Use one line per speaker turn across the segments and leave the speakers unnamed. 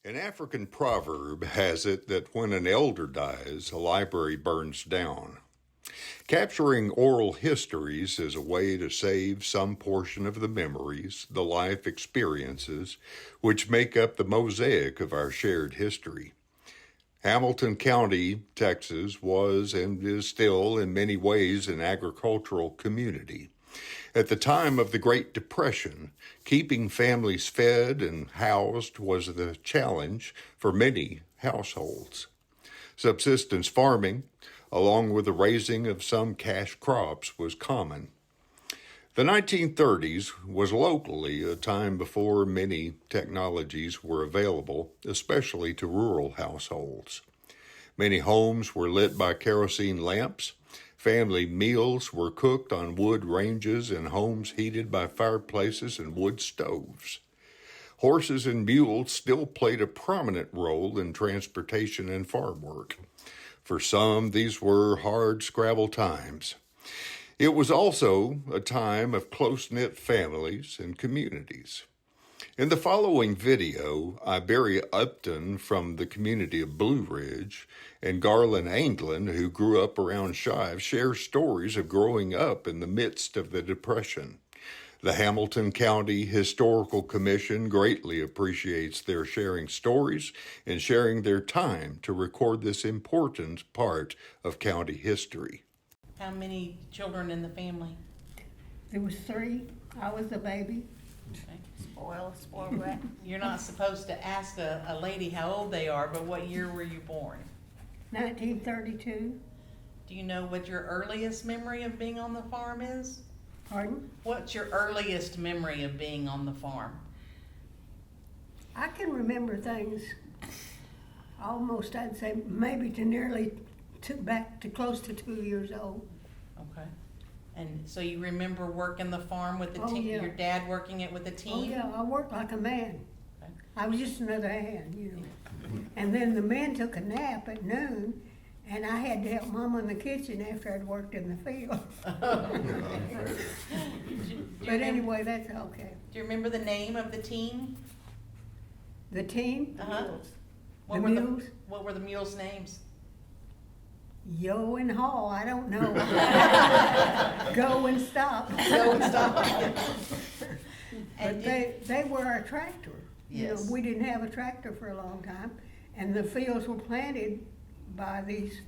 An African proverb has it that when an elder dies, a library burns down. Capturing oral histories is a way to save some portion of the memories, the life experiences, which make up the mosaic of our shared history. Hamilton County, Texas, was and is still in many ways an agricultural community. At the time of the Great Depression, keeping families fed and housed was the challenge for many households. Subsistence farming, along with the raising of some cash crops, was common. The 1930s was locally a time before many technologies were available, especially to rural households. Many homes were lit by kerosene lamps. Family meals were cooked on wood ranges in homes heated by fireplaces and wood stoves. Horses and mules still played a prominent role in transportation and farm work. For some, these were hard scrabble times. It was also a time of close-knit families and communities. In the following video, Iberia Upton from the community of Blue Ridge and Garland Anglin, who grew up around Shive, share stories of growing up in the midst of the Depression. The Hamilton County Historical Commission greatly appreciates their sharing stories and sharing their time to record this important part of county history.
How many children in the family?
There was 3. I was the baby.
Okay.
Spoiled brat.
You're not supposed to ask a lady how old they are, but what year were you born?
1932.
Do you know what your earliest memory of being on the farm is?
Pardon?
What's your earliest memory of being on the farm?
I can remember things almost, I'd say, maybe to nearly back to close to 2 years old.
Okay. And so you remember working the farm with the
Oh,
team,
yeah.
your dad working it with the team?
Oh yeah, I worked like a man.
Okay.
I was just another hand, you know. And then the men took a nap at noon, and I had to help Mama in the kitchen after I'd worked in the field. But anyway, that's okay.
Do you remember the name of the team?
The team?
Uh-huh.
The mules?
What were the mules' names?
Yo and haul, I don't know. Go and stop.
Go and stop.
But they were our tractor. You
Yes.
know, we didn't have a tractor for a long time, and the fields were planted by these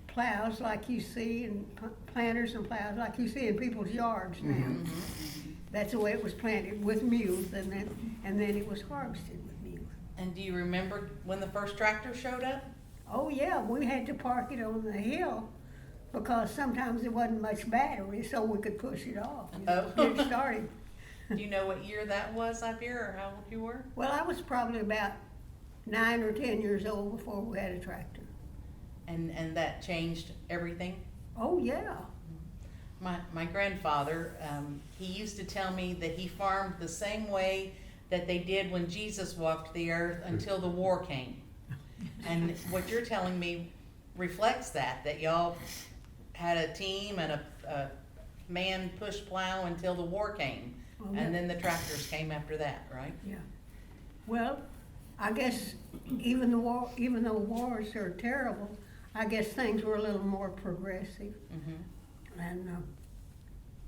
plows like you see, and planters and plows like you see in people's yards now.
Mm-hmm.
That's the way it was planted, with mules, and then it was harvested with mules.
And do you remember when the first tractor showed up?
Oh yeah, we had to park it on the hill because sometimes there wasn't much battery, so we could push it off, you know,
Oh.
get it started.
Do you know what year that was, Iberia, or how old you were?
Well, I was probably about 9 or 10 years old before we had a tractor.
And that changed everything?
Oh yeah.
My grandfather, he used to tell me that he farmed the same way that they did when Jesus walked the earth until the war came. And what you're telling me reflects that y'all had a team and a man push plow until the war came.
Oh, yeah.
And then the tractors came after that, right?
Yeah. Well, I guess even though wars are terrible, I guess things were a little more progressive.
Mm-hmm.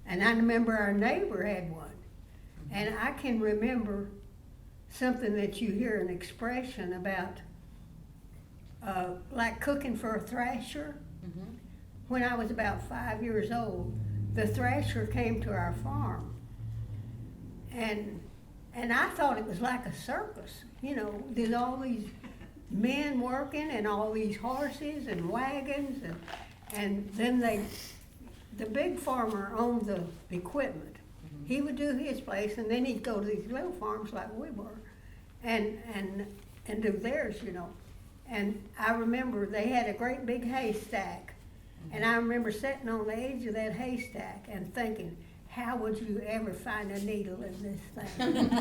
And I remember our neighbor had one.
Mm-hmm.
And I can remember something that you hear an expression about, like cooking for a thrasher.
Mm-hmm.
When I was about 5 years old, the thrasher came to our farm. And I thought it was like a circus. You know, there's all these men working and all these horses and wagons, and then the big farmer owned the equipment.
Mm-hmm.
He would do his place, and then he'd go to these little farms like we were and do theirs, you know. And I remember they had a great big haystack. And I remember sitting on the edge of that haystack and thinking, how would you ever find a needle in this thing?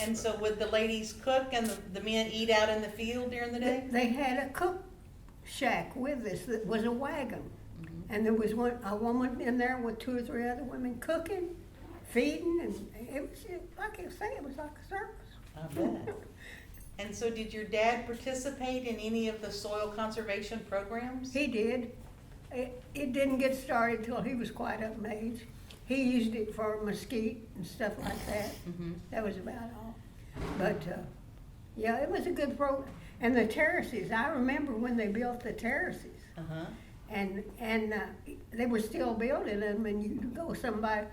And so would the ladies cook and the men eat out in the field during the day?
They had a cook shack with us that was a wagon.
Mm-hmm.
And there was a woman in there with 2 or 3 other women cooking, feeding, and it was like I was saying, it was like a circus.
I bet. And so did your dad participate in any of the soil conservation programs?
He did. It didn't get started till he was quite up in age. He used it for mesquite and stuff like that.
Mhm.
That was about all. But, yeah, it was a good program. And the terraces, I remember when they built the terraces.
Uh-huh.
And they were still building them, and you could go somebody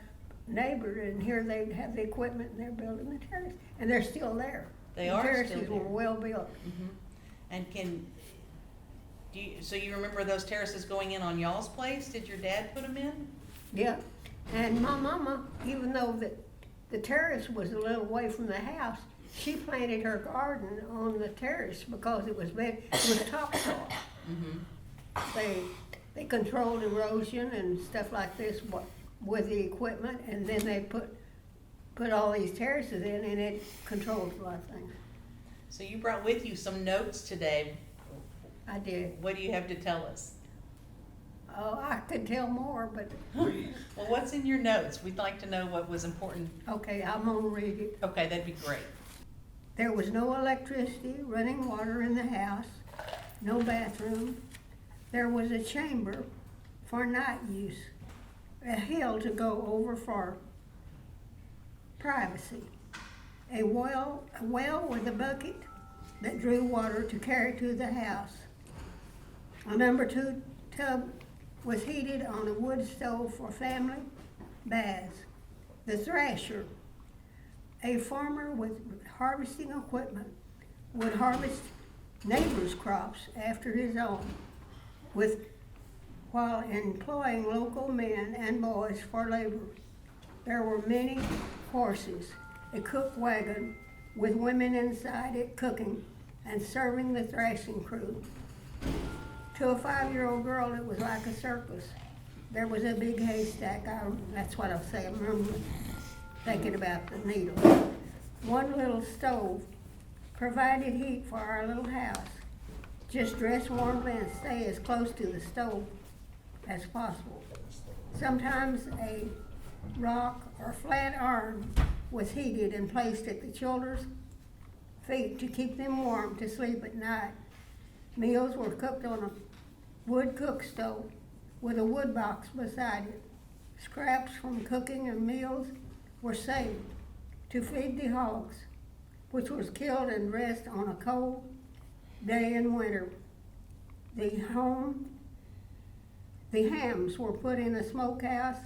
neighbor, and here they'd have the equipment, and they're building the terrace, and they're still there.
They
The
are still
terraces
there.
were well built.
Mhm. And so you remember those terraces going in on y'all's place? Did your dad put them in?
Yeah, and my mama, even though the terrace was a little way from the house, she planted her garden on the terrace because it was topsoil.
Mm-hmm.
They controlled erosion and stuff like this with the equipment, and then they put all these terraces in, and it controls a lot of things.
So you brought with you some notes today.
I did.
What do you have to tell us?
Oh, I could tell more, but
Please.
Well, what's in your notes? We'd like to know what was important.
okay, I'm gonna read it.
Okay, that'd be great.
There was no electricity, running water in the house, no bathroom. There was a chamber for night use, a hill to go over for privacy, a well with a bucket that drew water to carry to the house. A number 2 tub was heated on a wood stove for family baths. The thrasher, a farmer with harvesting equipment, would harvest neighbors' crops after his own, while employing local men and boys for labor. There were many horses, a cook wagon with women inside it cooking and serving the thrashing crew. To a 5-year-old girl, it was like a circus. There was a big haystack. That's what I was saying. I remember thinking about the needle. One little stove provided heat for our little house. Just dress warmly and stay as close to the stove as possible. Sometimes a rock or flat iron was heated and placed at the children's feet to keep them warm to sleep at night. Meals were cooked on a wood cook stove with a wood box beside it. Scraps from cooking and meals were saved to feed the hogs, which was killed and dressed on a cold day in winter. The hams were put in a smokehouse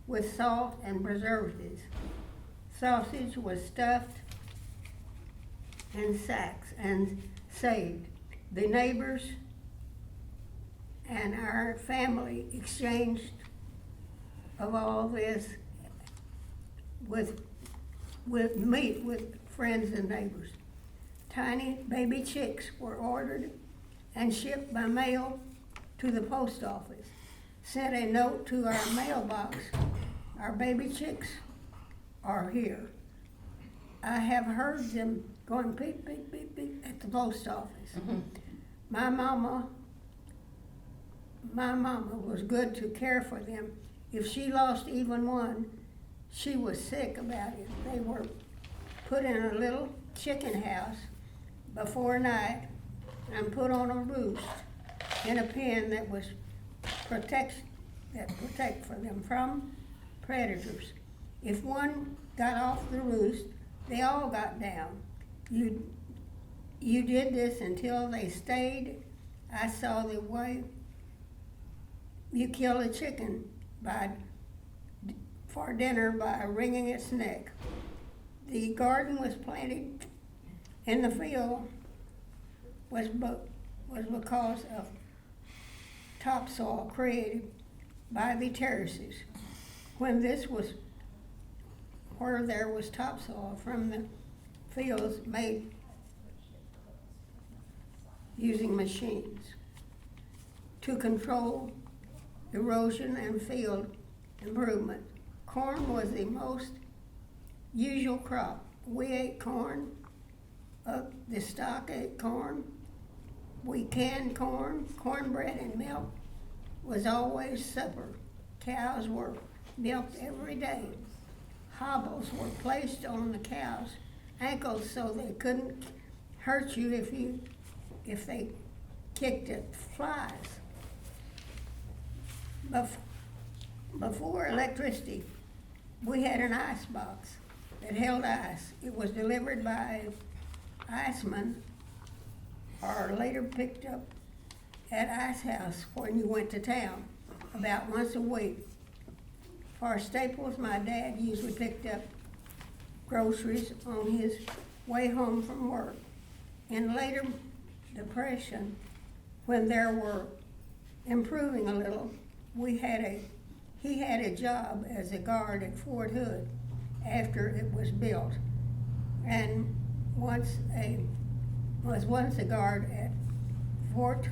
with salt and preservatives. Sausage was stuffed in sacks and saved. The neighbors and our family exchanged of all this with meat with friends and neighbors. Tiny baby chicks were ordered and shipped by mail to the post office. Sent a note to our mailbox. Our baby chicks are here. I have heard them going beep, beep, beep, beep at the post office.
Mm-hmm.
My mama was good to care for them. If she lost even one, she was sick about it. They were put in a little chicken house before night and put on a roost in a pen that was protect for them from predators. If one got off the roost, they all got down. You did this until they stayed. I saw the way you kill a chicken for dinner by wringing its neck. The garden was planted in the field was because of topsoil created by the terraces. When this was where there was topsoil from the fields made using machines to control erosion and field improvement. Corn was the most usual crop. We ate corn, the stock ate corn, we canned corn, cornbread and milk was always supper. Cows were milked every day. Hobbles were placed on the cows ankles so they couldn't hurt you if they kicked at flies. Before electricity, we had an ice box that held ice. It was delivered by an iceman or later picked up at Ice House when you went to town about once a week. For staples, my dad usually picked up groceries on his way home from work. In later Depression, when there were improving a little, he had a job as a guard at Fort Hood after it was built, and was once a guard at Fort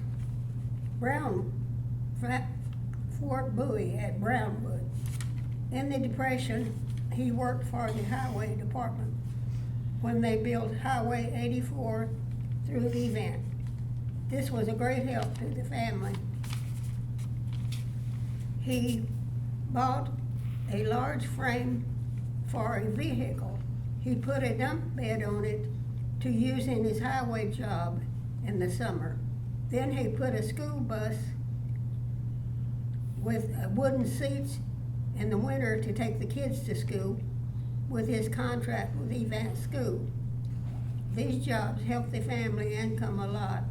Bowie at Brownwood. In the Depression, he worked for the Highway Department when they built Highway 84 through the event. This was a great help to the family. He bought a large frame for a vehicle. He put a dump bed on it to use in his highway job in the summer. Then he put a school bus with wooden seats in the winter to take the kids to school with his contract with Event School. These jobs helped the family income a lot.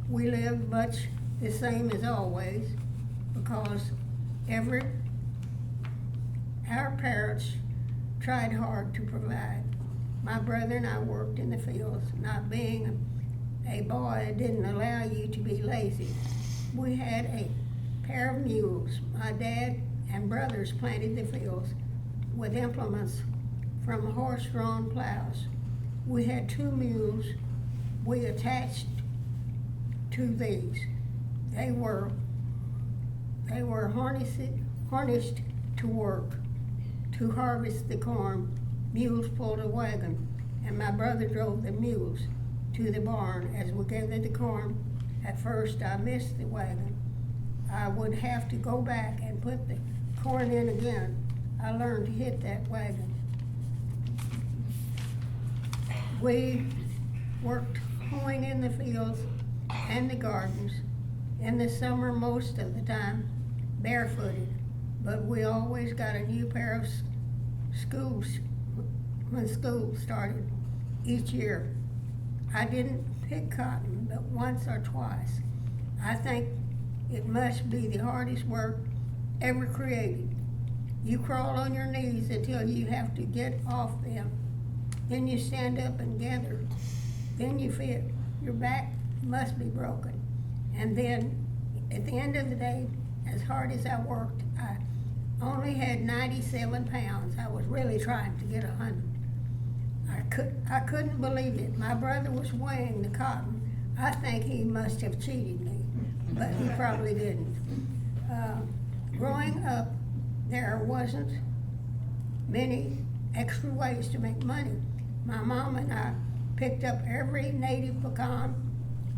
We lived much the same as always because our parents tried hard to provide. My brother and I worked in the fields. Not being a boy didn't allow you to be lazy. We had a pair of mules. My dad and brothers planted the fields with implements from horse-drawn plows. We had 2 mules we attached to these. They were harnessed to work. To harvest the corn, mules pulled a wagon, and my brother drove the mules to the barn as we gathered the corn. At first, I missed the wagon. I would have to go back and put the corn in again. I learned to hit that wagon. We worked hoeing in the fields and the gardens. In the summer, most of the time, barefooted, but we always got a new pair of schools when school started each year. I didn't pick cotton but once or twice. I think it must be the hardest work ever created. You crawl on your knees until you have to get off them. Then you stand up and gather. Then you feel your back must be broken. And then at the end of the day, as hard as I worked, I only had 97 pounds. I was really trying to get 100. I couldn't believe it. My brother was weighing the cotton. I think he must have cheated me, but he probably didn't. Growing up, there wasn't many extra ways to make money. My mom and I picked up every native pecan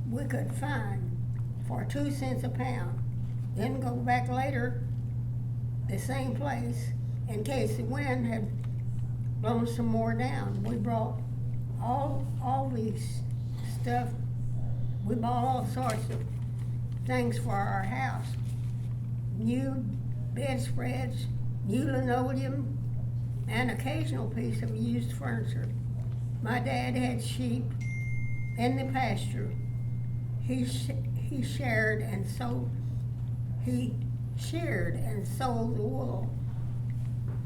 we could find for 2 cents a pound. Then go back later, the same place, in case the wind had blown some more down. We brought all these stuff. We bought all sorts of things for our house. New bedspreads, new linoleum, and occasional piece of used furniture. My dad had sheep in the pasture. He sheared and sold the wool.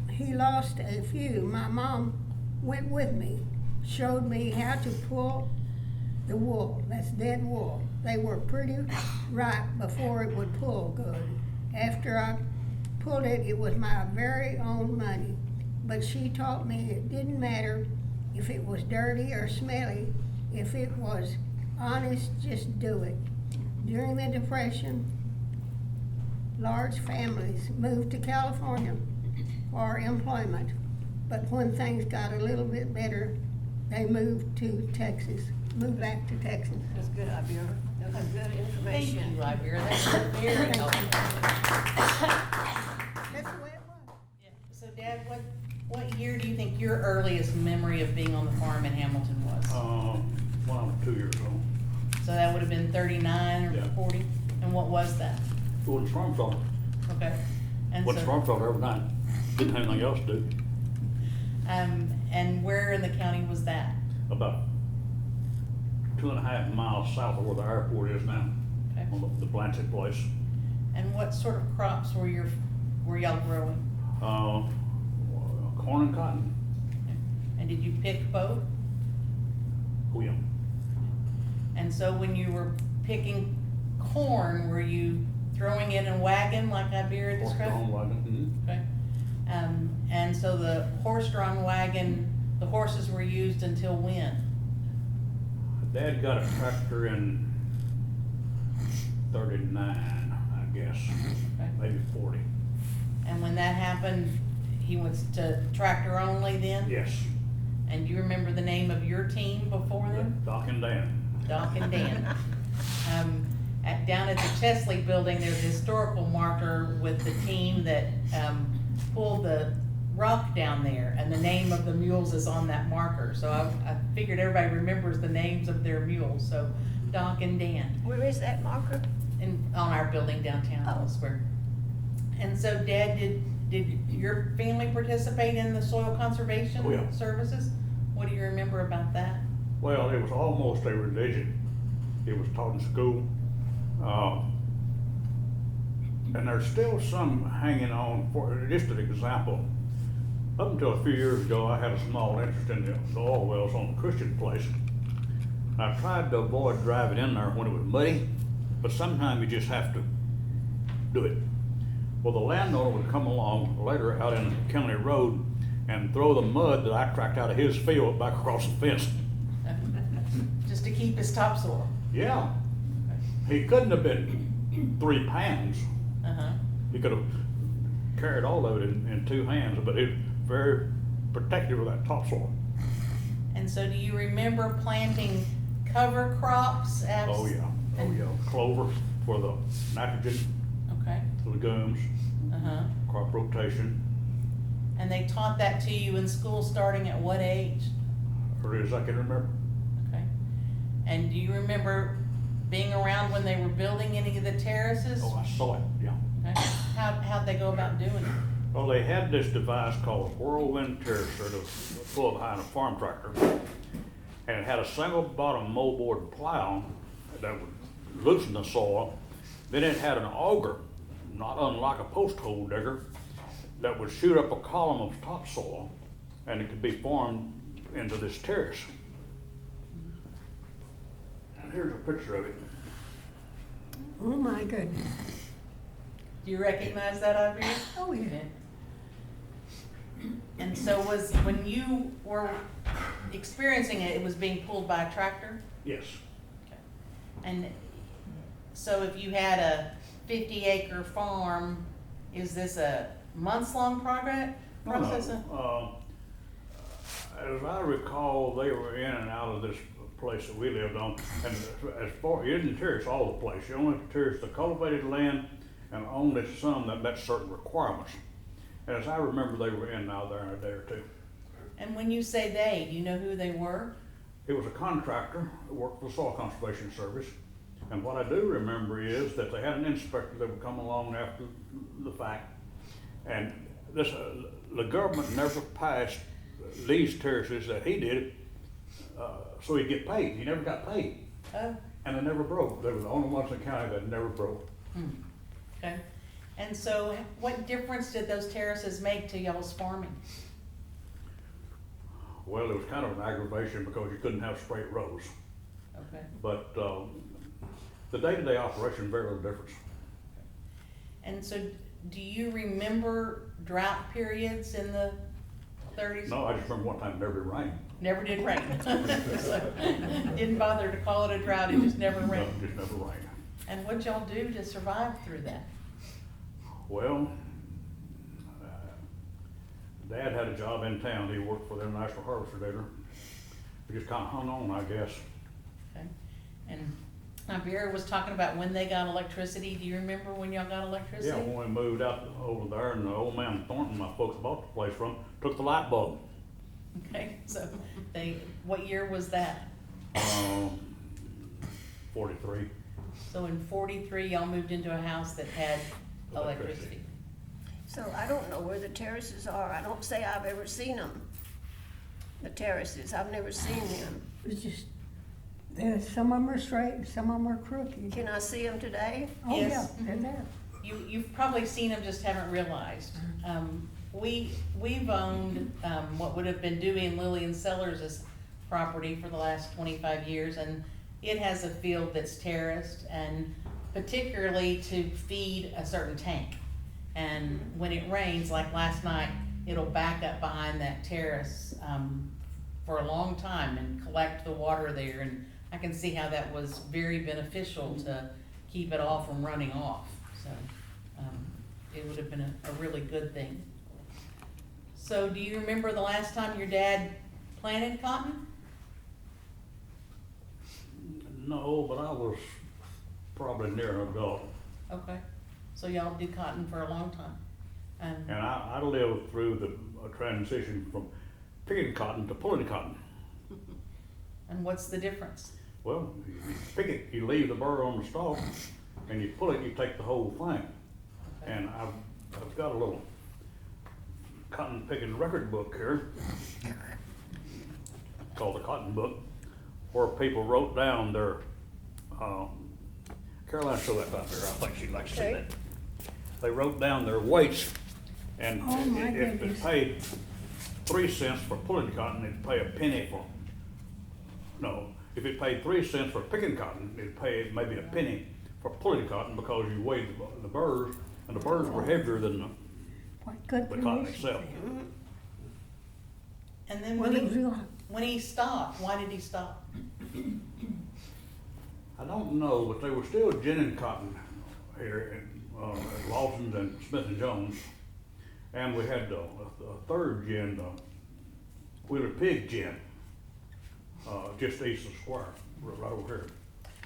He lost a few. My mom went with me, showed me how to pull the wool. That's dead wool. They were pretty ripe before it would pull good. After I pulled it, it was my very own money. But she taught me it didn't matter if it was dirty or smelly. If it was honest, just do it. During the Depression, large families moved to California for employment. But when things got a little bit better, they moved back to Texas.
That's good, Ibira. That's good information.
Thank you, Ibira. That's very helpful.
That's the way it was.
Yeah. So Dad, what year do you think your earliest memory of being on the farm in Hamilton was?
When I was 2 years old.
So that would have been 39 or
Yeah.
40? And what was that?
Going to Stormfield.
Okay. And
Went to
so,
Stormfield every night. Didn't have anything else to do.
and where in the county was that?
About 2.5 miles south of where the airport is now,
Okay.
on the Blanchett place.
And what sort of crops were y'all growing?
Corn and cotton.
And did you pick both?
Oh, yeah.
And so when you were picking corn, were you throwing it in a wagon like Iberia described?
Horse-drawn wagon.
Okay. And so the horse-drawn wagon, the horses were used until when?
Dad got a tractor in 39, I guess,
Okay.
maybe 40.
And when that happened, he was to tractor only then?
Yes.
And do you remember the name of your team before then?
Doc and Dan.
Doc and Dan. Down at the Chesley building, there's a historical marker with the team that pulled the rock down there, and the name of the mules is on that marker. So I figured everybody remembers the names of their mules, so Doc and Dan.
Where is that marker?
On our building downtown
Oh.
Square. And so Dad, did your family participate in the soil conservation
Oh, yeah.
services? What do you remember about that?
Well, it was almost a religion. It was taught in school. And there's still some hanging on. For just an example, up until a few years ago, I had a small interest in the oil wells on the Christian place. I tried to avoid driving in there when it was muddy, but sometimes you just have to do it. Well, the landowner would come along later out in the county road and throw the mud that I tracked out of his field back across the fence.
Just to keep his topsoil?
Yeah, he couldn't have been 3 pounds.
Uh-huh.
He could have carried all of it in 2 hands, but he was very protective of that topsoil.
And so do you remember planting cover crops as?
Oh, yeah, clover for the nitrogen,
Okay,
legumes,
uh-huh.
crop rotation,
And they taught that to you in school starting at what age?
or as I can remember.
Okay. And do you remember being around when they were building any of the terraces?
Oh, I saw it, yeah.
Okay. How'd they go about doing it?
Well, they had this device called a whirlwind terracer that was pulled behind a farm tractor. And it had a single bottom moldboard plow that would loosen the soil. Then it had an auger, not unlike a post hole digger, that would shoot up a column of topsoil, and it could be formed into this terrace. And here's a picture of it.
Oh, my goodness.
Do you recognize that, Iberia?
Oh, yeah.
And so when you were experiencing it, it was being pulled by a tractor?
Yes.
And so if you had a 50-acre farm, is this a months-long process?
As I recall, they were in and out of this place that we lived on, and as far, you didn't terrace all the place, you only terraced the cultivated land and only some that met certain requirements. And as I remember, they were in and out there in a day or two.
And when you say they, do you know who they were?
It was a contractor that worked for the Soil Conservation Service. And what I do remember is that they had an inspector that would come along after the fact. And this, the government never passed these terraces that he did, so he'd get paid. He never got paid.
Oh,
And they never broke. They were the only ones in the county that never broke.
okay. And so what difference did those terraces make to y'all's farming?
Well, it was kind of an aggravation because you couldn't have straight rows.
Okay.
But the day-to-day operation very little difference.
And so do you remember drought periods in the 30s?
No, I just remember one time it never did rain.
Never did rain. So, didn't bother to call it a drought, it just never
No,
rained.
just never rained.
And what'd y'all do to survive through that?
Well, Dad had a job in town. He worked for the International Harvester Dealer. We just kind of hung on, I guess.
Okay. And Now Vera was talking about when they got electricity. Do you remember when y'all got electricity?
Yeah, when we moved out over there, and the old man Thornton, my folks bought the place from, took the light bulb.
Okay, so what year was that?
43.
So in 43, y'all moved into a house that had electricity.
So I don't know where the terraces are. I don't say I've ever seen them. The terraces, I've never seen them.
It's just, some of them are straight, and some of them are crooked.
Can I see them today?
Oh, yeah,
Yes.
they're there.
You've probably seen them, just haven't realized. We've owned what would have been Dewey and Lillian Sellers' property for the last 25 years, and it has a field that's terraced, and particularly to feed a certain tank. And when it rains, like last night, it'll back up behind that terrace for a long time and collect the water there. And I can see how that was very beneficial to keep it all from running off. So it would have been a really good thing. So do you remember the last time your dad planted cotton?
No, but I was probably near an adult.
Okay, so y'all did cotton for a long time.
And I lived through the transition from picking cotton to pulling cotton.
And what's the difference?
Well, you pick it, you leave the burr on the stalk, and you pull it, you take the whole thing.
Okay.
And I've got a little cotton picking record book here, called the Cotton Book, where people wrote down their, Caroline, show that up there, I think she'd like to see
Okay.
that. They wrote down their weights, and
Oh, my
if it
goodness.
paid 3 cents for pulling cotton, it'd pay a penny for, no, if it paid 3 cents for picking cotton, it'd pay maybe a penny for pulling cotton, because you weighed the burrs, and the burrs were heavier than
What good
the cotton
condition.
itself.
And then
Well, it was real,
when he stopped, why did he stop?
I don't know, but they were still ginning cotton here at Lawson's and Smith and Jones. And we had a third gin, Wheeler Pig gin, just east of the square, right over here.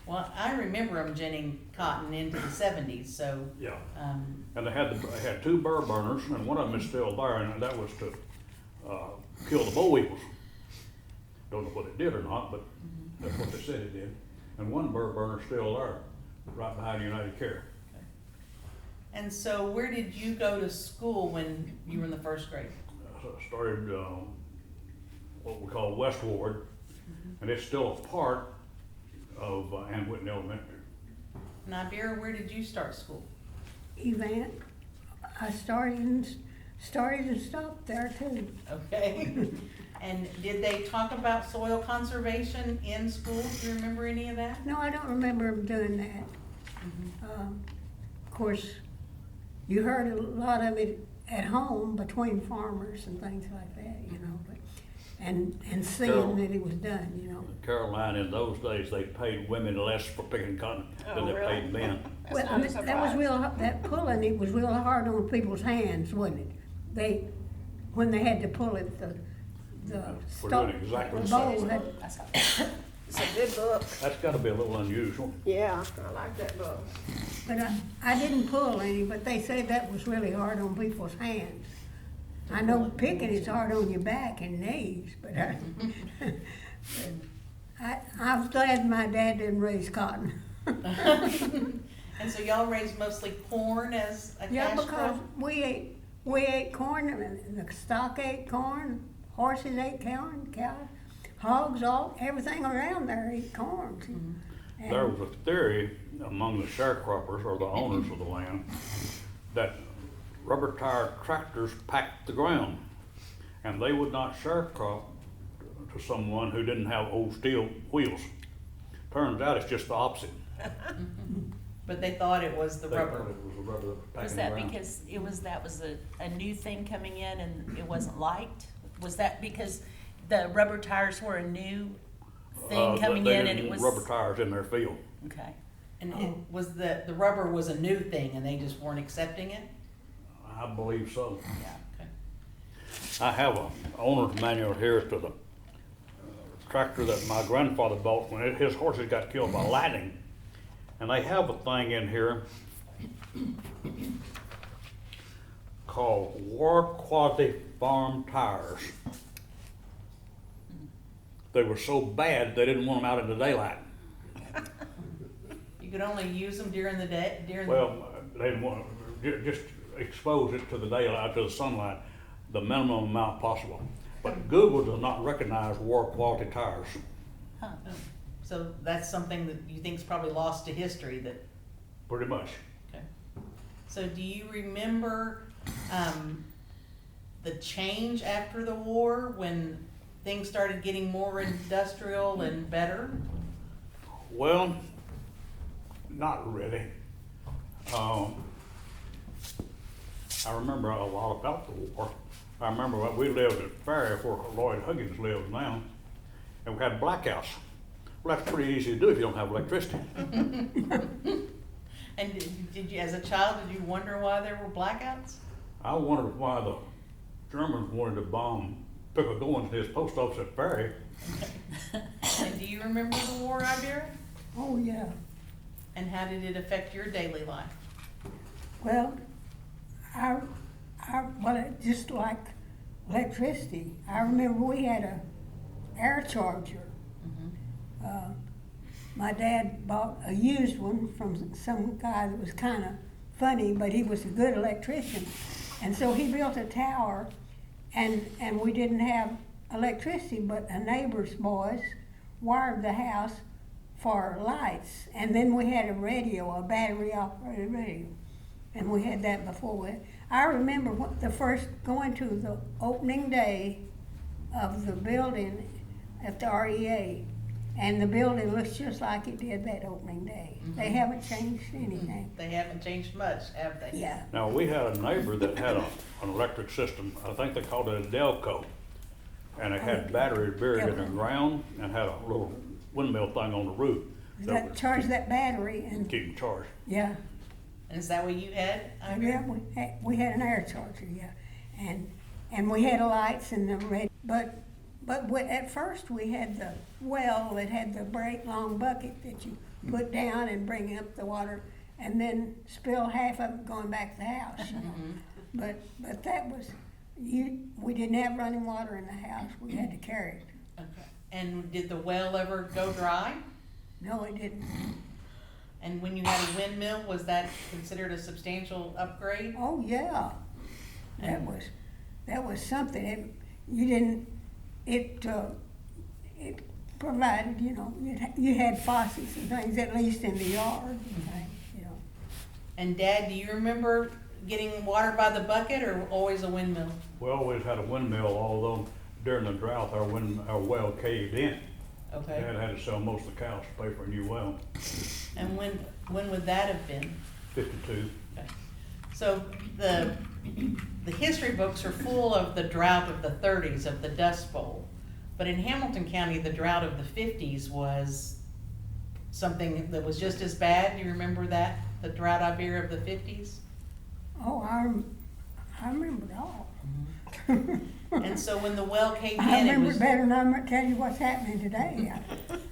Well, I remember them ginning cotton into the 70s, so,
Yeah.
um,
And they had 2 burr burners, and one of them is still there, and that was to kill the boll weevils. Don't know what it did or not, but that's what they said it did. And one burr burner's still there, right behind United Care.
and so where did you go to school when you were in the first grade?
So I started what we call West Ward, and it's still a part of Ann Whitney Elementary.
And Ibera, where did you start school?
event, I started and stopped there too.
Okay. And did they talk about soil conservation in school? Do you remember any of that?
No, I don't remember them doing that. Of course, you heard a lot of it at home between farmers and things like that, you know, but, and seeing that it was done, you know.
Caroline, in those days, they paid women less for picking cotton than
Oh,
they
really?
paid men.
That's
Well,
not a
that was
surprise.
real, that pulling, it was real hard on people's hands, wasn't it? When they had to pull it, the
We're
stalk,
doing exactly
the
the
bowl
same.
had,
It's a good book.
That's gotta be a little unusual.
Yeah, I like that book.
but I didn't pull any, but they said that was really hard on people's hands. I know picking is hard on your back and knees, but I was glad my dad didn't raise cotton.
And so y'all raised mostly corn as a
Yeah,
cash
because
crop?
we ate corn, and the stock ate corn, horses ate corn, cows, hogs, everything around there ate corn. And-
There was a theory among the sharecroppers, or the owners of the land, that rubber tire tractors packed the ground, and they would not sharecrop to someone who didn't have old steel wheels. Turns out it's just the opposite.
But they thought it was the
They
rubber.
thought it was the rubber that was packing
Was
the
that
ground.
because that was a new thing coming in and it wasn't liked? Was that because the rubber tires were a new thing coming
They
in
didn't
and it was?
want rubber tires in their field.
Okay.
And it was the rubber was a new thing and they just weren't accepting it?
I believe so.
Yeah.
Okay.
I have a owner's manual here to the tractor that my grandfather bought when his horses got killed by lightning. And they have a thing in here called War Quality Farm Tires. They were so bad, they didn't want them out in the daylight.
You could only use them during the day,
Well, they didn't want, just expose it to the daylight, to the sunlight, the minimum amount possible. But Google does not recognize war quality tires.
Huh.
So that's something that you think's probably lost to history that,
Pretty much.
okay. So do you remember, the change after the war when things started getting more industrial and better?
Well, not really. I remember a lot about the war. I remember that we lived at Ferry where Lloyd Huggins lives now, and we had blackouts. Well, that's pretty easy to do if you don't have electricity.
And did you, as a child, did you wonder why there were blackouts?
I wondered why the Germans wanted to bomb Pickle Goins to his post office at Ferry.
And do you remember the war, Iberia?
Oh, yeah.
And how did it affect your daily life?
Well, just like electricity. I remember we had a air charger. My dad bought a used one from some guy that was kind of funny, but he was a good electrician. And so he built a tower, and we didn't have electricity, but a neighbor's boys wired the house for lights. And then we had a radio, a battery operated radio. And we had that before I remember the first going to the opening day of the building at the REA, and the building looks just like it did that opening day. They haven't changed anything.
They haven't changed much, have they?
Yeah.
Now, we had a neighbor that had an electric system. I think they called it a Delco. And it had batteries buried in the ground and had a little windmill thing on the roof.
That
would
charged that battery and,
keep them charged.
yeah.
And is that what you had,
Yeah,
Iberia?
we had an air charger, yeah. And we had lights in the red, but at first we had the well that had the great long bucket that you put down and bring up the water, and then spill half of it going back to the house, you know. But that was, we didn't have running water in the house, we had to carry it.
Okay. And did the well ever go dry?
No, it didn't.
And when you had a windmill, was that considered a substantial upgrade?
Oh, yeah. That was something. It provided, you know, you had faucets and things, at least in the yard and things, you know.
And Dad, do you remember getting water by the bucket or always a windmill?
We always had a windmill, although during the drought, our well caved in.
Okay.
Dad had to sell most of the cows to pay for a new well.
And when would that have been?
52.
Okay. So the history books are full of the drought of the 30s, of the Dust Bowl. But in Hamilton County, the drought of the 50s was something that was just as bad. Do you remember that? The drought, Iberia, of the 50s?
Oh, I remember it all.
And so when the well caved
I
in, it
remember
was,
it better than I'm gonna tell you what's happening today.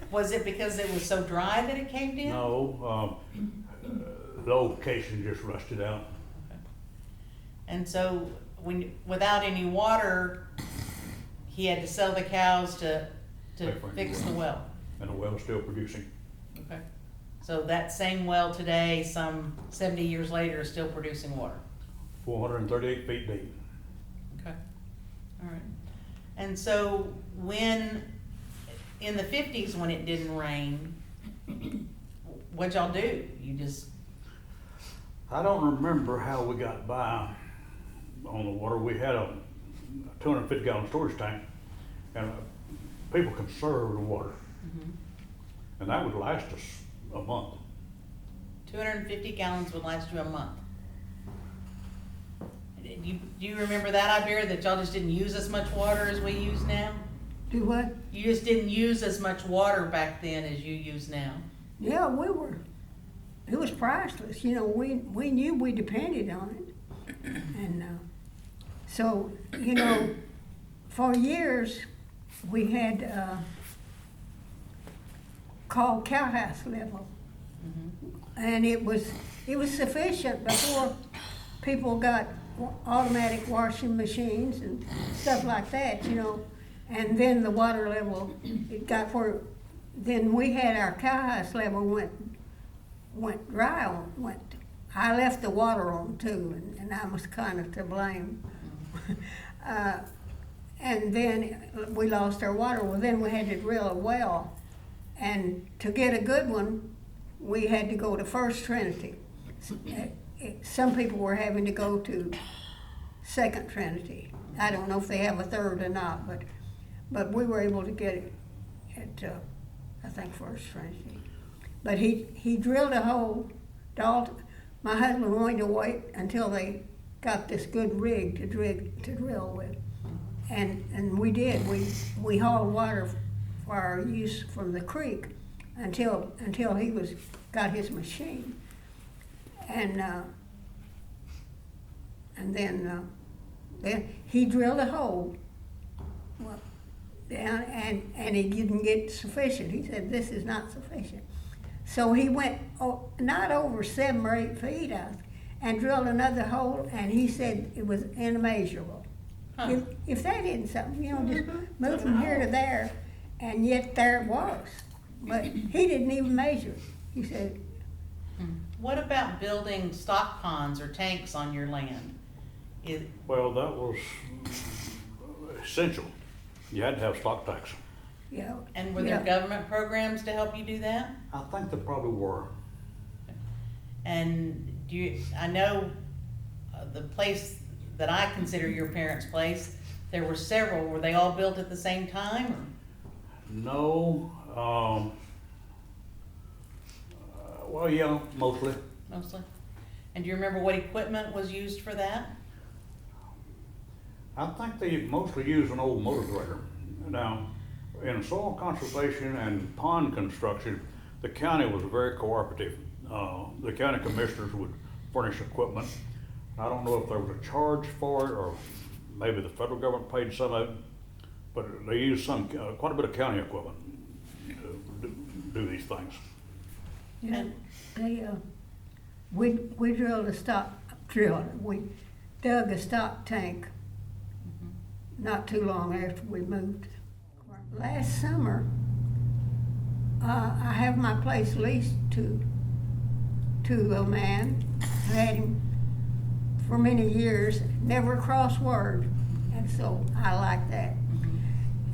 was it because it was so dry that it caved in?
No, the old casing just rusted out.
And so without any water, he had to sell the cows to
Pay for a new
fix the well.
And the well's still producing.
Okay. So that same well today, some 70 years later, is still producing water.
438 feet deep.
Okay. All right. And so when, in the 50s, when it didn't rain, what'd y'all do? You just,
I don't remember how we got by on the water. We had a 250 gallon storage tank, and people conserved the water. And that would last us a month.
250 gallons would last you a month. Do you remember that, Iberia, that y'all just didn't use as much water as we use now?
Do what?
You just didn't use as much water back then as you use now.
Yeah, it was priceless, you know, we knew we depended on it. And so, you know, for years, we had called cowhouse level And it was sufficient before people got automatic washing machines and stuff like that, you know. And then the water level, it got where, then we had our cowhouse level went dry on, I left the water on too, and I was kind of to blame. And then we lost our water. Well, then we had to drill a well. And to get a good one, we had to go to First Trinity. Some people were having to go to Second Trinity. I don't know if they have a third or not, but we were able to get it at, I think, First Trinity. But he drilled a hole. My husband wanted to wait until they got this good rig to drill with. And we did. We hauled water for our use from the creek until he got his machine. And then he drilled a hole down, and he didn't get sufficient. He said, "This is not sufficient." So he went not over 7 or 8 feet out and drilled another hole, and he said it was immeasurable.
Huh.
If that isn't something, you know, just move from here to there, and yet there it was. But he didn't even measure it. He said,
What about building stock ponds or tanks on your land?
Well, that was essential. You had to have stock tanks.
yeah.
And were there
Yeah.
government programs to help you do that?
I think there probably were.
And I know the place that I consider your parents' place, there were several. Were they all built at the same time? Or?
No, well, yeah, mostly.
Mostly. And do you remember what equipment was used for that?
I think they mostly use an old motor grader. Now, in soil conservation and pond construction, the county was very cooperative. The county commissioners would furnish equipment. I don't know if there was a charge for it, or maybe the federal government paid some of it, but they used quite a bit of county equipment to do these things.
Yeah, we dug a stock tank not too long after we moved. Last summer, I have my place leased to a man. I had him for many years, never crossed word, and so I like that.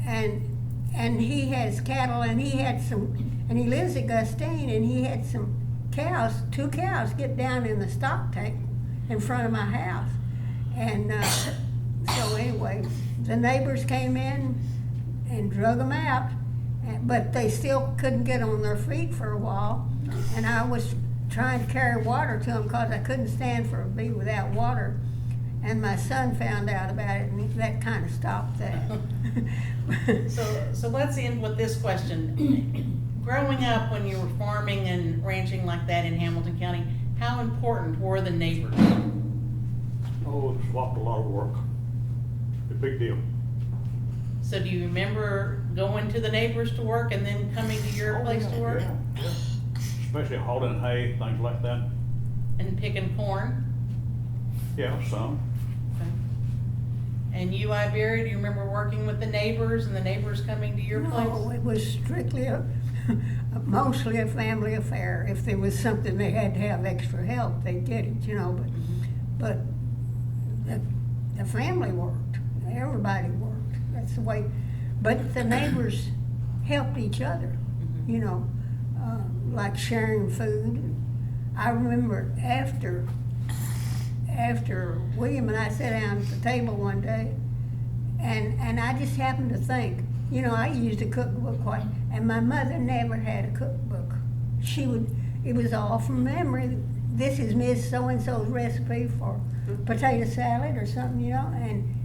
And he has cattle, and he lives at Gustine, and he had some cows, 2 cows get down in the stock tank in front of my house. And so anyway, the neighbors came in and drug them out, but they still couldn't get on their feet for a while. And I was trying to carry water to them because I couldn't stand for a bee without water. And my son found out about it, and that kind of stopped that.
So let's end with this question. Growing up when you were farming and ranching like that in Hamilton County, how important were the neighbors?
Oh, it swapped a lot of work. A big deal.
So do you remember going to the neighbors to work and then coming to your place to work?
Yeah. Especially hauling hay, things like that.
And picking corn?
Yeah, some.
Okay. And you, Iberia, do you remember working with the neighbors and the neighbors coming to your place?
No, it was strictly mostly a family affair. If there was something they had to have extra help, they'd get it, you know, but the family worked. Everybody worked. That's the way. But the neighbors helped each other, you know, like sharing food. I remember after William and I sat down at the table one day, and I just happened to think, you know, I used a cookbook quite, and my mother never had a cookbook. It was all from memory. This is Miss So-and-so's recipe for potato salad or something, you know, and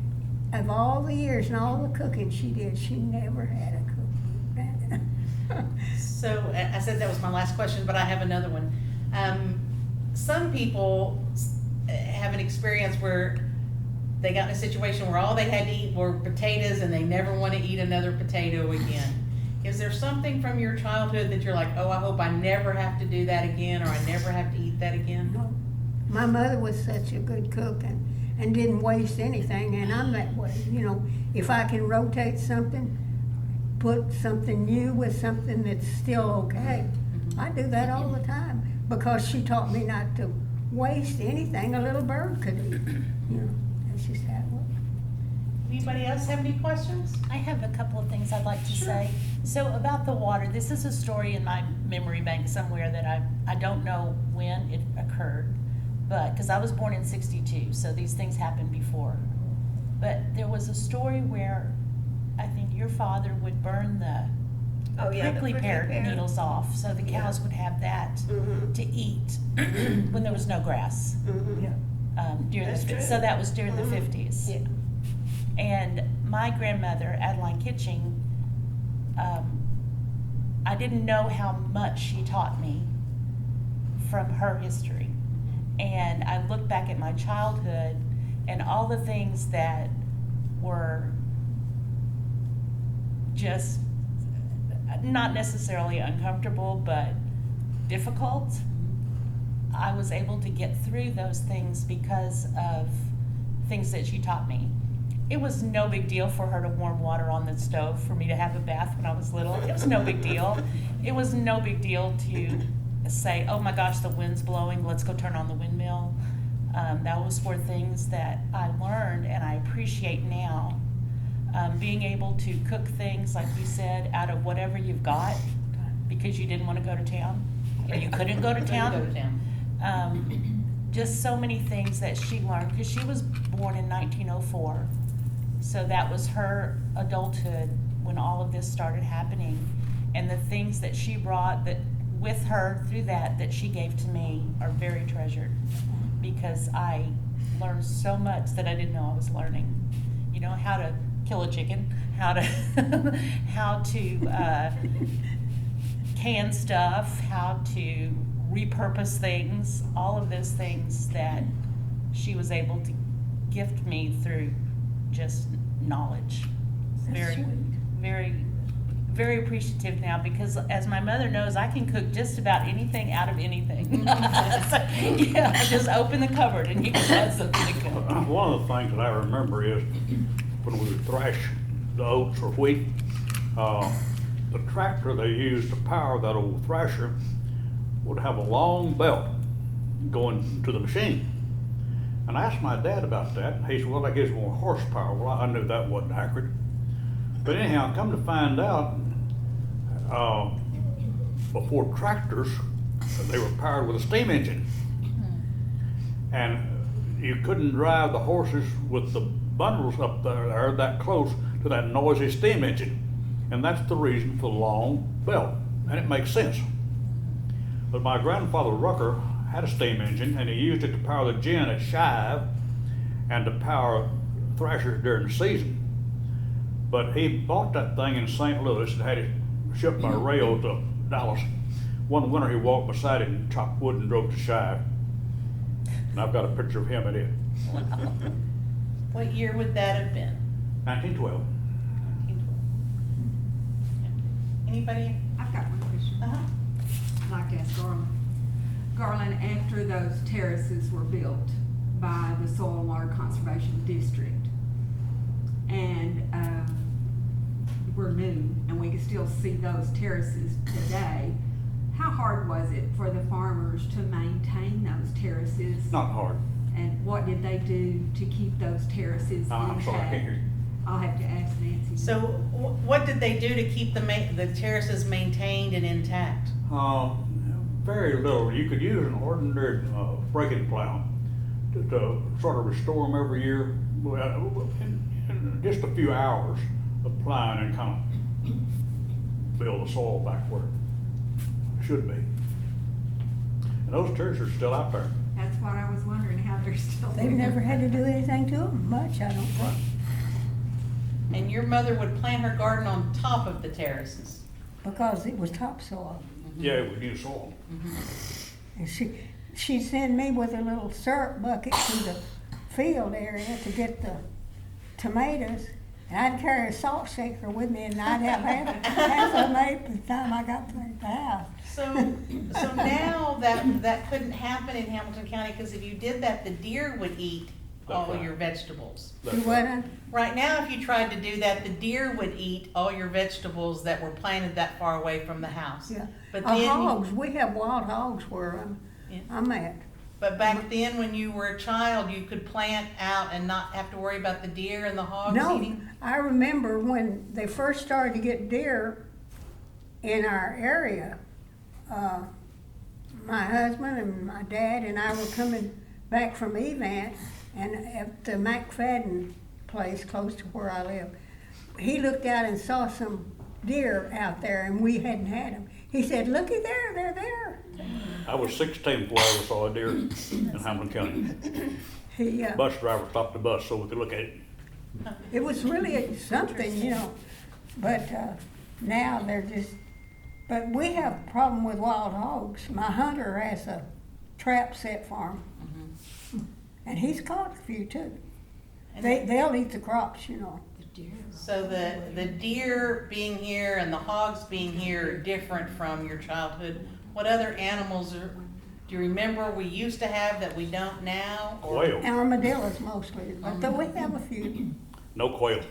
of all the years and all the cooking she did, she never had a cookbook.
So I said that was my last question, but I have another one. Some people have an experience where they got in a situation where all they had to eat were potatoes and they never want to eat another potato again. is there something from your childhood that you're like, oh, I hope I never have to do that again, or I never have to eat that again?
No. My mother was such a good cook and didn't waste anything, and I'm that way. You know, if I can rotate something, put something new with something that's still okay, I do that all the time because she taught me not to waste anything a little bird could eat. You know, that's just how it was.
Anybody else have any questions?
I have a couple of things I'd like to say. So about the water, this is a story in my memory bank somewhere that I don't know when it occurred, but, because I was born in '62, so these things happened before. But there was a story where I think your father would burn the
Oh, yeah, the
prickly pear
pear.
needles off, so the cows would have that
Mhm.
to eat when there was no grass.
Mhm.
During
That's
the,
true.
so that was during the
Mhm.
50s.
Yeah.
And my grandmother, Adeline Kitching, I didn't know how much she taught me from her history. And I look back at my childhood and all the things that were just not necessarily uncomfortable, but difficult. I was able to get through those things because of things that she taught me. It was no big deal for her to warm water on the stove for me to have a bath when I was little. It was no big deal. It was no big deal to say, oh my gosh, the wind's blowing, let's go turn on the windmill. Those were things that I learned and I appreciate now. Being able to cook things, like you said, out of whatever you've got because you didn't want to go to town or you couldn't go to town.
Go to town.
Just so many things that she learned because she was born in 1904. So that was her adulthood when all of this started happening. And the things that she brought that with her through that she gave to me are very treasured because I learned so much that I didn't know I was learning. You know, how to kill a chicken, how to can stuff, how to repurpose things, all of those things that she was able to gift me through just knowledge.
That's
Very,
sweet.
very, very appreciative now because as my mother knows, I can cook just about anything out of anything. So, yeah, just open the cupboard and you can find something to cook.
One of the things that I remember is when we would thrash the oats or wheat, the tractor they used to power that old thrasher would have a long belt going to the machine. And I asked my dad about that, and he said, well, that gives more horsepower. Well, I knew that wasn't accurate. But anyhow, come to find out, before tractors, they were powered with a steam engine. And you couldn't drive the horses with the bundles up there that close to that noisy steam engine. And that's the reason for the long belt, and it makes sense. But my grandfather Rucker had a steam engine, and he used it to power the gin at Shive and to power thrashers during the season. But he bought that thing in St. Louis and had it shipped by rail to Dallas. One winter he walked beside it and chopped wood and drove to Shive. And I've got a picture of him in it.
What year would that have been?
1912.
Anybody?
I've got one question.
Uh-huh.
I'd like to ask Garland. Garland, after those terraces were built by the Soil and Water Conservation District, and were new, and we can still see those terraces today, how hard was it for the farmers to maintain those terraces?
Not hard.
And what did they do to keep those terraces intact?
I'm sorry, I can't hear you.
I'll have to ask Nancy.
So what did they do to keep the terraces maintained and intact?
Very little. You could use an ordinary breaking plow to sort of restore them every year in just a few hours of plowing and kind of build the soil back where it should be. And those terraces are still out there.
That's what I was wondering, how they're still there.
They've never had to do anything to them much, I don't think.
And your mother would plant her garden on top of the terraces.
Because it was topsoil.
Yeah, it would use soil.
And she'd send me with a little syrup bucket to the field area to get the tomatoes. And I'd carry a salt shaker with me and I'd have half of them I got to the house.
So now that couldn't happen in Hamilton County, because if you did that, the deer would eat all
That's right.
your vegetables.
Do what?
Right now, if you tried to do that, the deer would eat all your vegetables that were planted that far away from the house.
Yeah.
But
Our
then,
hogs, we have wild hogs where
Yeah.
I'm at.
but back then, when you were a child, you could plant out and not have to worry about the deer and the hogs
No,
eating.
I remember when they first started to get deer in our area, my husband and my dad and I were coming back from Evant, and at the McFadden place close to where I live, he looked out and saw some deer out there, and we hadn't had them. He said, "Looky there, they're there."
I was 16 before I ever saw a deer in Hamilton County.
He,
Bus driver stopped the bus so we could look at it.
it was really something, you know, but now they're just, but we have a problem with wild hogs. My hunter has a trap set farm, and he's caught a few too. They'll eat the crops, you know.
So the deer being here and the hogs being here are different from your childhood. What other animals do you remember we used to have that we don't now? Or-
Quail,
Armadillos mostly, but though we have a few.
no quail.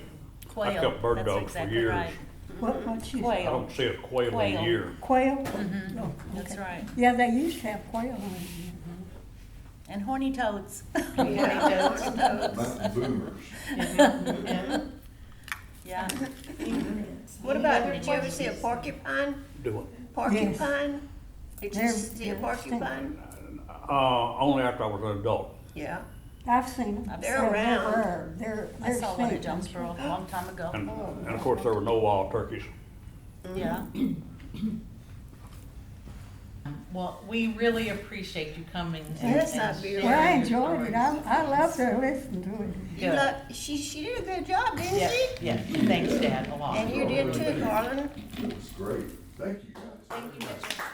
Quail.
I've got bird
That's
dogs
exactly
for years.
right.
What you
I
Quail.
don't see a quail in
Quail.
a year.
Quail?
Mhm.
Oh,
That's
okay.
right.
Yeah, they used to have quail on it.
And horny toads.
Mountain boomers.
Yeah.
Yeah.
What about, did you ever see a porcupine?
Do it.
Porcupine? Did you
They're-
see a
they're
porcupine?
Only after I was an adult.
Yeah.
I've seen them.
They're around.
rare. They're
I saw one at
snake
Jonesboro a long time ago.
And of course, there were no wild turkeys.
Yeah.
Well, we really appreciate you coming.
Yes, I
and
do.
sharing
Well, I
your
enjoyed it.
stories.
I love to listen to it.
You
Good.
she did a good job, didn't
Yeah,
she?
yeah, thanks, Dad, a lot.
And you did too, Garland.
It was great. Thank you, guys.
Thank you, Mitchell.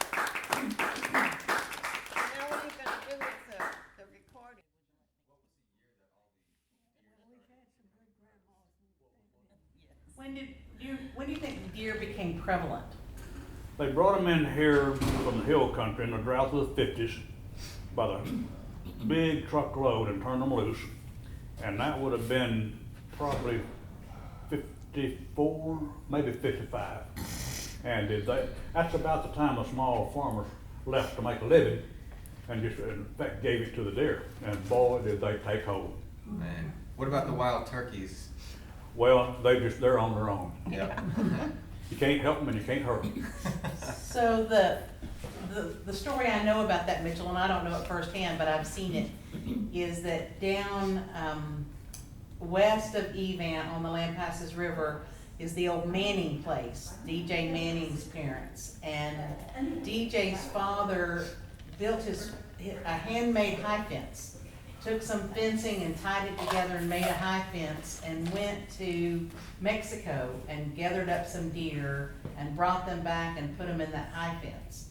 Now what are you gonna do with the recording?
When do you think deer became prevalent?
They brought them in here from the hill country in the drought of the 50s by the big truckload and turned them loose. And that would have been probably 54, maybe 55. And that's about the time the small farmers left to make a living and just in fact gave it to the deer. And boy, did they take hold.
Man, what about the wild turkeys?
Well, they're on their own.
Yep.
You can't help them and you can't hurt them.
So the story I know about that, Mitchell, and I don't know it firsthand, but I've seen it, is that down west of Evant on the Lampasas River is the old Manning place, DJ Manning's parents. And DJ's father built a handmade high fence. Took some fencing and tied it together and made a high fence and went to Mexico and gathered up some deer and brought them back and put them in that high fence.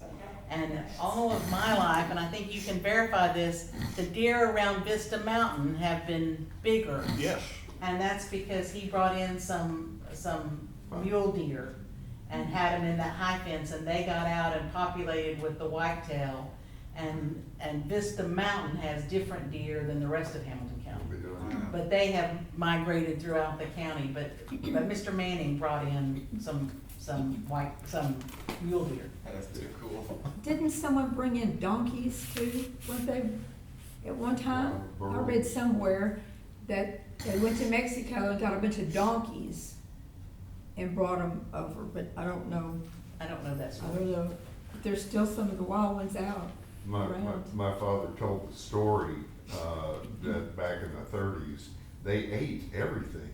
And all of my life, and I think you can verify this, the deer around Vista Mountain have been bigger.
Yes.
And that's because he brought in some mule deer and had them in that high fence, and they got out and populated with the whitetail. And Vista Mountain has different deer than the rest of Hamilton County. But they have migrated throughout the county, but Mr. Manning brought in some mule deer.
That's too cool.
Didn't someone bring in donkeys too? Weren't they, at one time? I read somewhere that they went to Mexico and got a bunch of donkeys and brought them over, but I don't know.
I don't know that
I
story.
don't know. There's still some of the wild ones out.
My father told the story that back in the 30s, they ate everything.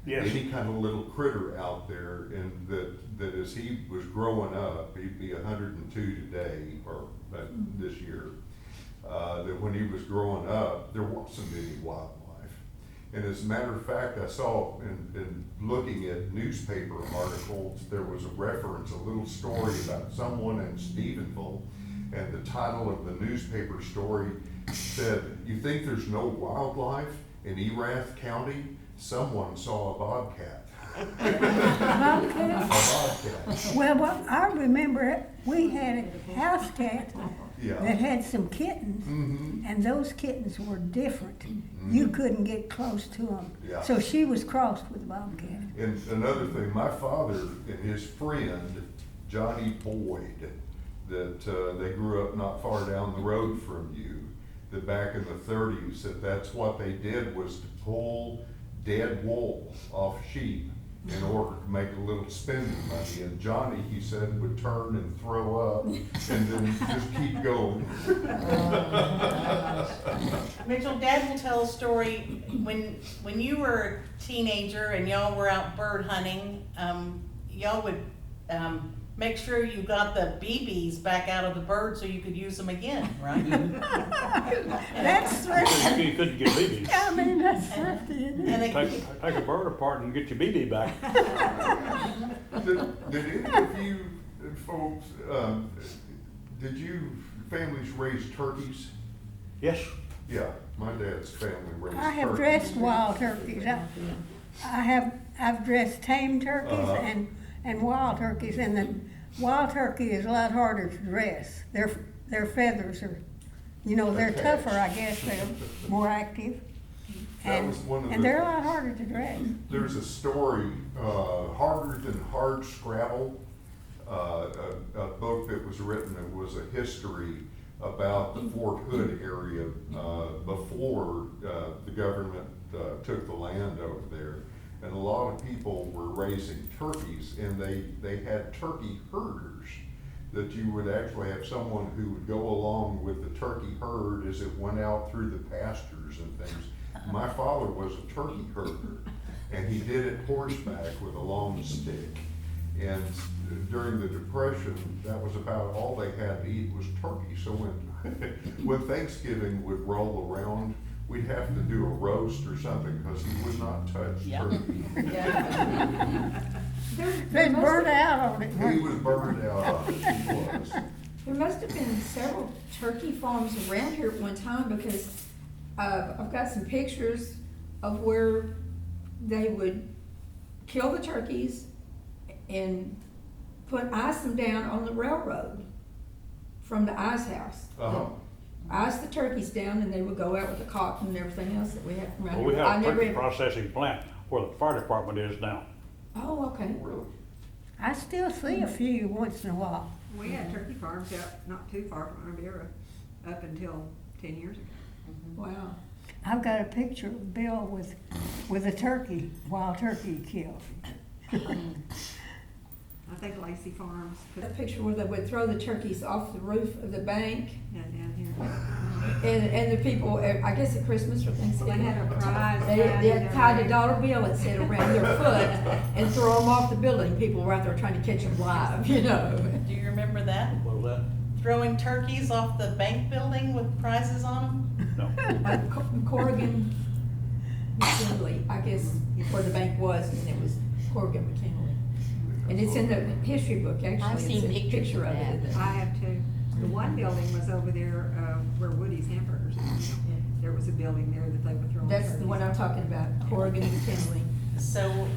Yes.
Any kind of little critter out there, and that as he was growing up, he'd be 102 today, or this year, that when he was growing up, there wasn't any wildlife. And as a matter of fact, I saw in looking at newspaper articles, there was a reference, a little story about someone in Stephenville, and the title of the newspaper story said, "You think there's no wildlife in Erath County? Someone saw a bobcat."
Bobcat?
bobcat.
Well, I remember we had a house cat
Yeah.
that had some kittens,
Mhm.
and those kittens were different. You couldn't get close to them.
Yeah.
So she was crossed with a bobcat.
And another thing, my father and his friend, Johnny Boyd, that they grew up not far down the road from you, that back in the 30s, that's what they did was to pull dead wool off sheep in order to make a little spending money. And Johnny, he said, would turn and throw up and then just keep going.
Mitchell, Dad will tell a story, when you were a teenager and y'all were out bird hunting, y'all would, make sure you got the BBs back out of the bird so you could use them again, right?
That's thrifty.
You couldn't get BBs.
I mean, that's thrifty, isn't it?
And they,
Take a bird apart and get your BB back.
Did any of you folks, did you families raise turkeys?
Yes,
Yeah, my dad's family raised turkeys.
I have dressed wild turkeys. I've dressed tame turkeys
Uh-huh.
and wild turkeys, and the wild turkey is a lot harder to dress. Their feathers are, they're
Attached.
tougher, I guess. They're more active.
That
And,
was one of
and
the-
they're a lot harder to dress.
There's a story, Harder Than Hard Scrabble, a book that was written. It was a history about the Fort Hood area before the government took the land over there. And a lot of people were raising turkeys, and they had turkey herders, that you would actually have someone who would go along with the turkey herd as it went out through the pastures and things. My father was a turkey herder, and he did it horseback with a long stick. And during the Depression, that was about all they had to eat was turkey. So when Thanksgiving would roll around, we'd have to do a roast or something, because he would not touch
Yeah.
turkey.
They burned out on it.
He was burned out on it, he was.
There must have been several turkey farms around here at one time, because I've got some pictures of where they would kill the turkeys and ice them down on the railroad from the ice house.
Uh-huh.
Ice the turkeys down, and they would go out with the cotton and everything else that we have around
well, we
here.
have
I
a
never
turkey
had-
processing plant where the fire department is now.
Oh, okay.
Really?
I still see a few once in a while.
We had turkey farms out not too far from Riviera up until 10 years ago.
Wow.
I've got a picture of Bill with a turkey, wild turkey killed.
I think Lacey Farms put
A
that
picture where they would throw the turkeys off the roof of the bank,
down here.
and the people, I guess at Christmas or
Well, they
Thanksgiving.
had a prize.
They tied a dollar bill, it said, around their foot and throw them off the building. People were out there trying to catch them live,
do you remember that?
What was that?
Throwing turkeys off the bank building with prizes on
No.
Corrigan McKinley, I guess, where the bank was, and it was Corrigan McKinley. And it's in the history book, actually.
I've seen
It's a
pictures
picture
of
of it.
that.
I have too. The one building was over there, where Woody's Hamburgers is. There was a building there that they were throwing.
That's the
turkeys
one I'm
off.
talking about, Corrigan McKinley.
them? So,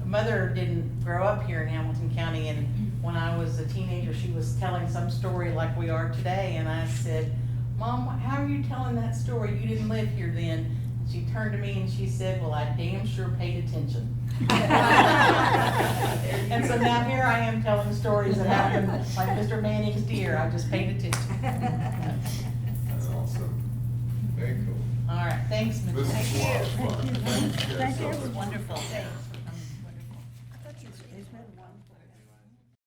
Mother didn't grow up here in Hamilton County, and when I was a teenager, she was telling some story like we are today, and I said, Mom, how are you telling that story? You didn't live here then. And she turned to me and she said, well, I damn sure paid attention. And so now here I am telling stories that happened, like Mr. Manning's deer, I just paid attention.
That's awesome. Very cool.
All right, thanks, Mitchell.
This is a lot of fun.
Thank you.
Thank you guys so
Thank you.
much.
Wonderful, thanks.